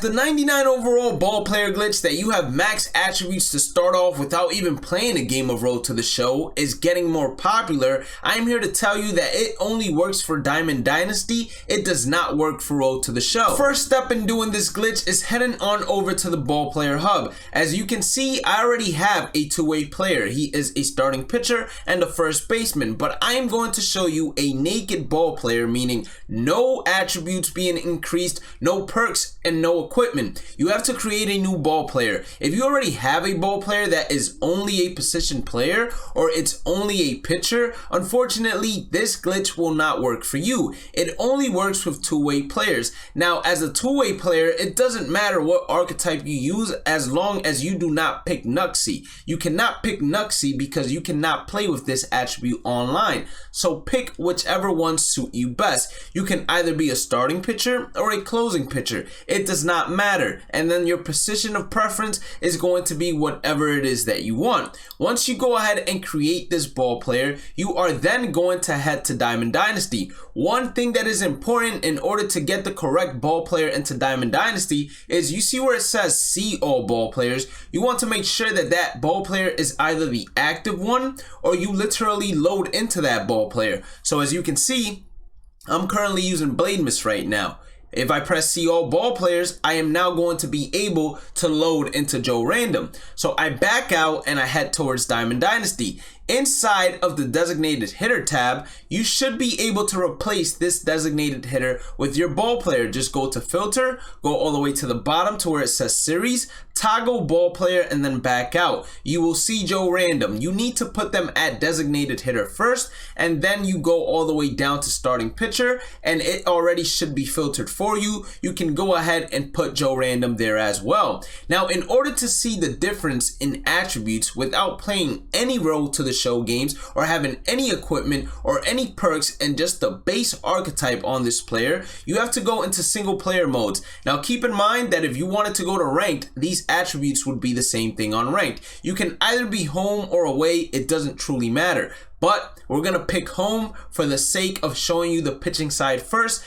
the 99 overall ball player glitch that you have max attributes to start off without even playing a game of Road to the Show is getting more popular, I'm here to tell you that it only works for Diamond Dynasty. It does not work for Road to the Show. First step in doing this glitch is heading on over to the ball player hub. As you can see, I already have a two-way player. He is a starting pitcher and a first baseman, but I am going to show you a naked ball player, meaning no attributes being increased, no perks, and no equipment. You have to create a new ball player. If you already have a ball player that is only a position player or it's only a pitcher, unfortunately this glitch will not work for you. It only works with two-way players. Now, as a two-way player, it doesn't matter what archetype you use as long as you do not pick Nuxie. You cannot pick Nuxie because you cannot play with this attribute online. So pick whichever one suit you best. You can either be a starting pitcher or a closing pitcher. It does not matter. And then your position of preference is going to be whatever it is that you want. Once you go ahead and create this ball player, you are then going to head to Diamond Dynasty. One thing that is important in order to get the correct ball player into Diamond Dynasty is you see where it says see all ball players. You want to make sure that that ball player is either the active one or you literally load into that ball player. So as you can see, I'm currently using Bhlademyst right now. If I press see all ball players, I am now going to be able to load into Joe Random. So I back out and I head towards Diamond Dynasty. Inside of the designated hitter tab, you should be able to replace this designated hitter with your ball player. Just go to filter, go all the way to the bottom to where it says series, toggle ball player, and then back out. You will see Joe Random. You need to put them at designated hitter first, and then you go all the way down to starting pitcher, and it already should be filtered for you. You can go ahead and put Joe Random there as well. Now, in order to see the difference in attributes without playing any Road to the Show games or having any equipment or any perks and just the base archetype on this player, you have to go into single player modes. Now keep in mind that if you wanted to go to ranked, these attributes would be the same thing on ranked. You can either be home or away, it doesn't truly matter. But we're gonna pick home for the sake of showing you the pitching side first.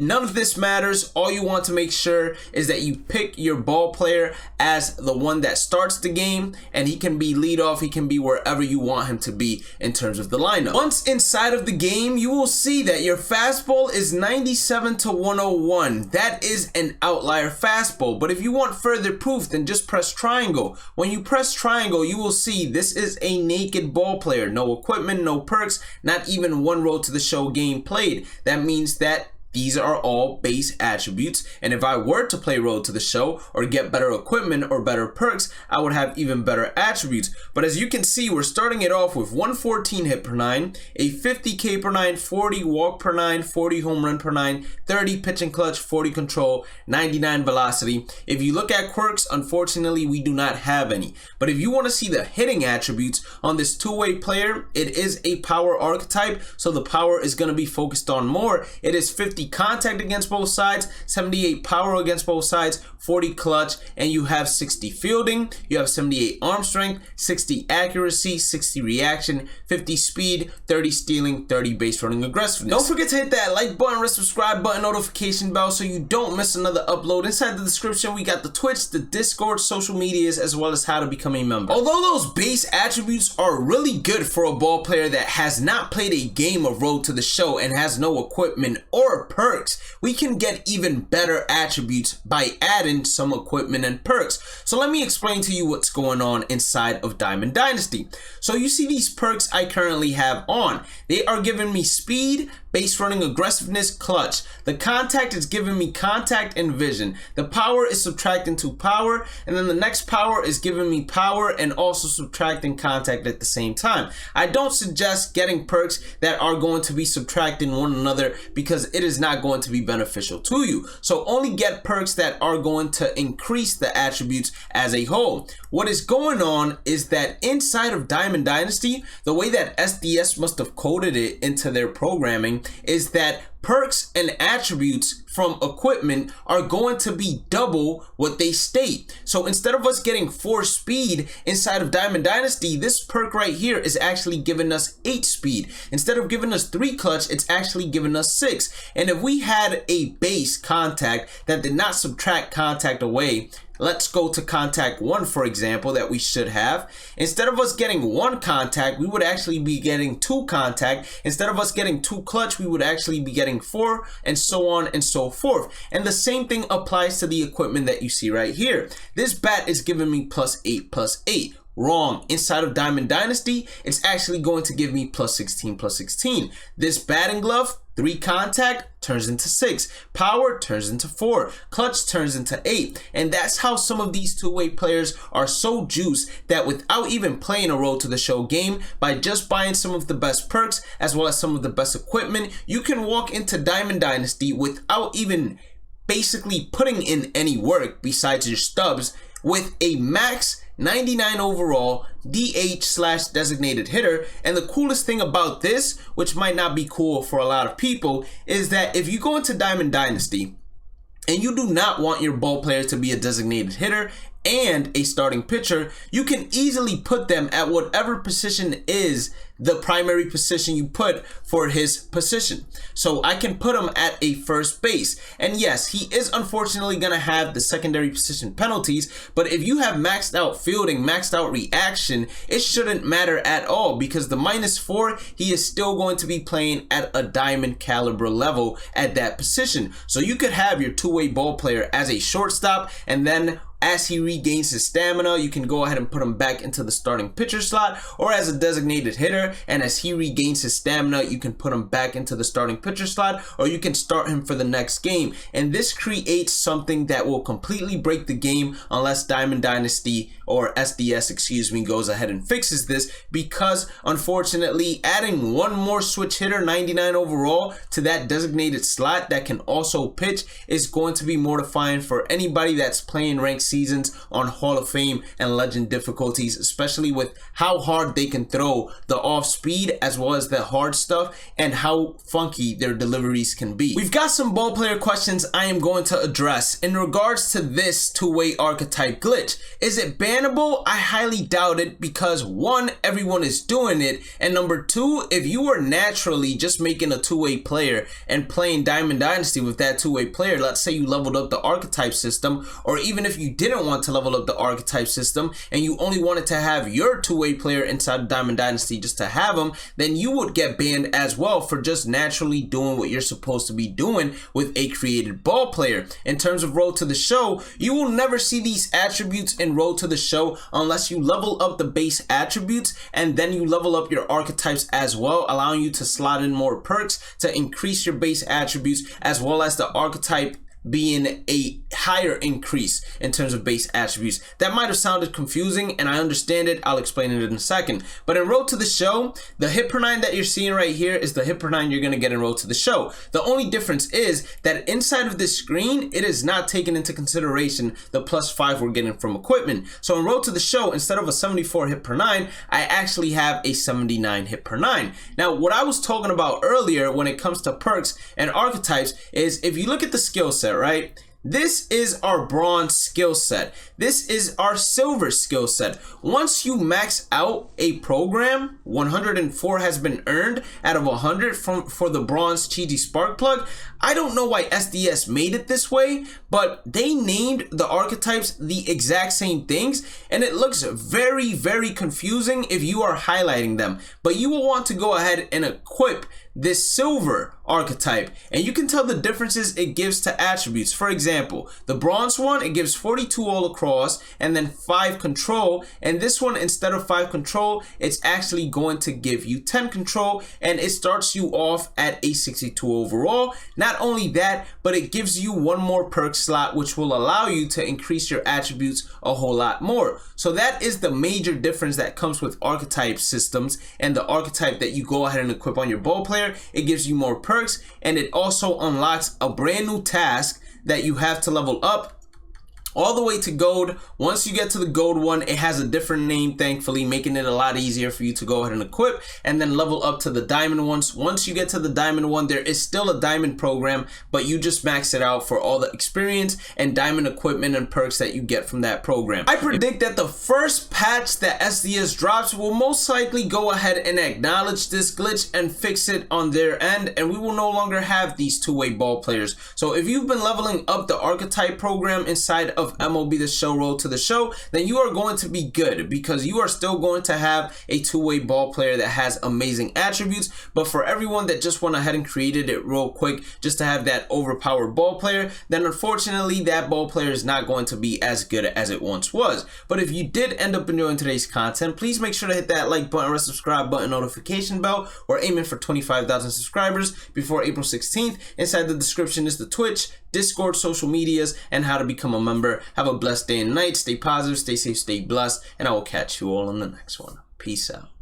None of this matters. All you want to make sure is that you pick your ball player as the one that starts the game, and he can be leadoff, he can be wherever you want him to be in terms of the lineup. Once inside of the game, you will see that your fastball is 97 to 101. That is an outlier fastball, but if you want further proof, then just press triangle. When you press triangle, you will see this is a naked ball player. No equipment, no perks, not even one Road to the Show game played. That means that these are all base attributes, and if I were to play Road to the Show or get better equipment or better perks, I would have even better attributes. But as you can see, we're starting it off with 114 hit per 9, a 50 K per 9, 40 walk per 9, 40 home run per 9, 30 pitching clutch, 40 control, 99 velocity. If you look at quirks, unfortunately we do not have any. But if you want to see the hitting attributes on this two-way player, it is a power archetype, so the power is going to be focused on more. It is 50 contact against both sides, 78 power against both sides, 40 clutch, and you have 60 fielding, you have 78 arm strength, 60 accuracy, 60 reaction, 50 speed, 30 stealing, 30 base running aggressiveness. Don't forget to hit that like button, subscribe button, notification bell so you don't miss another upload. Inside the description we got the Twitch, the Discord, social medias, as well as how to become a member. Although those base attributes are really good for a ball player that has not played a game of Road to the Show and has no equipment or perks, we can get even better attributes by adding some equipment and perks. So let me explain to you what's going on inside of Diamond Dynasty. So you see these perks I currently have on. They are giving me speed, base running aggressiveness, clutch. The contact is giving me contact and vision. The power is subtracting to power, and then the next power is giving me power and also subtracting contact at the same time. I don't suggest getting perks that are going to be subtracting one another because it is not going to be beneficial to you. So only get perks that are going to increase the attributes as a whole. What is going on is that inside of Diamond Dynasty, the way that SDS must have coded it into their programming is that perks and attributes from equipment are going to be double what they state. So instead of us getting 4 speed inside of Diamond Dynasty, this perk right here is actually giving us 8 speed. Instead of giving us 3 clutch, it's actually giving us 6. And if we had a base contact that did not subtract contact away, let's go to contact 1, for example, that we should have. Instead of us getting 1 contact, we would actually be getting 2 contact. Instead of us getting 2 clutch, we would actually be getting 4, and so on and so forth. And the same thing applies to the equipment that you see right here. This bat is giving me +8 +8. Wrong. Inside of Diamond Dynasty, it's actually going to give me +16 +16. This batting glove, 3 contact turns into 6, power turns into 4, clutch turns into 8. And that's how some of these two-way players are so juiced that without even playing a Road to the Show game, by just buying some of the best perks as well as some of the best equipment, you can walk into Diamond Dynasty without even basically putting in any work besides your stubs with a max 99 overall DH/designated hitter. And the coolest thing about this, which might not be cool for a lot of people, is that if you go into Diamond Dynasty and you do not want your ball player to be a designated hitter and a starting pitcher, you can easily put them at whatever position is the primary position you put for his position. So I can put him at a first base. And yes, he is unfortunately going to have the secondary position penalties, but if you have maxed out fielding, maxed out reaction, it shouldn't matter at all, because the -4, he is still going to be playing at a diamond caliber level at that position. So you could have your two-way ball player as a shortstop, and then as he regains his stamina, you can go ahead and put him back into the starting pitcher slot or as a designated hitter. And as he regains his stamina, you can put him back into the starting pitcher slot, or you can start him for the next game. And this creates something that will completely break the game unless Diamond Dynasty, or SDS, excuse me, goes ahead and fixes this, because unfortunately adding one more switch hitter, 99 overall, to that designated slot that can also pitch is going to be mortifying for anybody that's playing ranked seasons on Hall of Fame and Legend difficulties, especially with how hard they can throw the off speed as well as the hard stuff and how funky their deliveries can be. We've got some ball player questions I am going to address in regards to this two-way archetype glitch. Is it bannable? I highly doubt it, because 1, everyone is doing it, and number 2, if you were naturally just making a two-way player and playing Diamond Dynasty with that two-way player, let's say you leveled up the archetype system, or even if you didn't want to level up the archetype system and you only wanted to have your two-way player inside Diamond Dynasty just to have him, then you would get banned as well for just naturally doing what you're supposed to be doing with a created ball player. In terms of Road to the Show, you will never see these attributes in Road to the Show unless you level up the base attributes and then you level up your archetypes as well, allowing you to slot in more perks to increase your base attributes, as well as the archetype being a higher increase in terms of base attributes. That might have sounded confusing, and I understand it. I'll explain it in a second. But in Road to the Show, the hit per 9 that you're seeing right here is the hit per 9 you're going to get in Road to the Show. The only difference is that inside of this screen, it is not taking into consideration the +5 we're getting from equipment. So in Road to the Show, instead of a 74 hit per 9, I actually have a 79 hit per 9. Now, what I was talking about earlier when it comes to perks and archetypes is, if you look at the skill set, right? This is our bronze skill set. This is our silver skill set. Once you max out a program, 104 has been earned out of 100 for the bronze cheesy spark plug. I don't know why SDS made it this way, but they named the archetypes the exact same things, and it looks very, very confusing if you are highlighting them. But you will want to go ahead and equip this silver archetype, and you can tell the differences it gives to attributes. For example, the bronze one, it gives 42 all across and then 5 control, and this one, instead of 5 control, it's actually going to give you 10 control, and it starts you off at a 62 overall. Not only that, but it gives you one more perk slot, which will allow you to increase your attributes a whole lot more. So that is the major difference that comes with archetype systems and the archetype that you go ahead and equip on your ball player. It gives you more perks, and it also unlocks a brand new task that you have to level up all the way to gold. Once you get to the gold one, it has a different name, thankfully, making it a lot easier for you to go ahead and equip and then level up to the diamond ones. Once you get to the diamond one, there is still a diamond program, but you just max it out for all the experience and diamond equipment and perks that you get from that program. I predict that the first patch that SDS drops will most likely go ahead and acknowledge this glitch and fix it on their end, and we will no longer have these two-way ball players. So if you've been leveling up the archetype program inside of MLB The Show Road to the Show, then you are going to be good, because you are still going to have a two-way ball player that has amazing attributes. But for everyone that just went ahead and created it real quick just to have that overpowered ball player, then unfortunately that ball player is not going to be as good as it once was. But if you did end up enjoying today's content, please make sure to hit that like button or subscribe button, notification bell. We're aiming for 25,000 subscribers before April 16th. Inside the description is the Twitch, Discord, social medias, and how to become a member. Have a blessed day and night. Stay positive, stay safe, stay blessed, and I will catch you all in the next one. Peace out.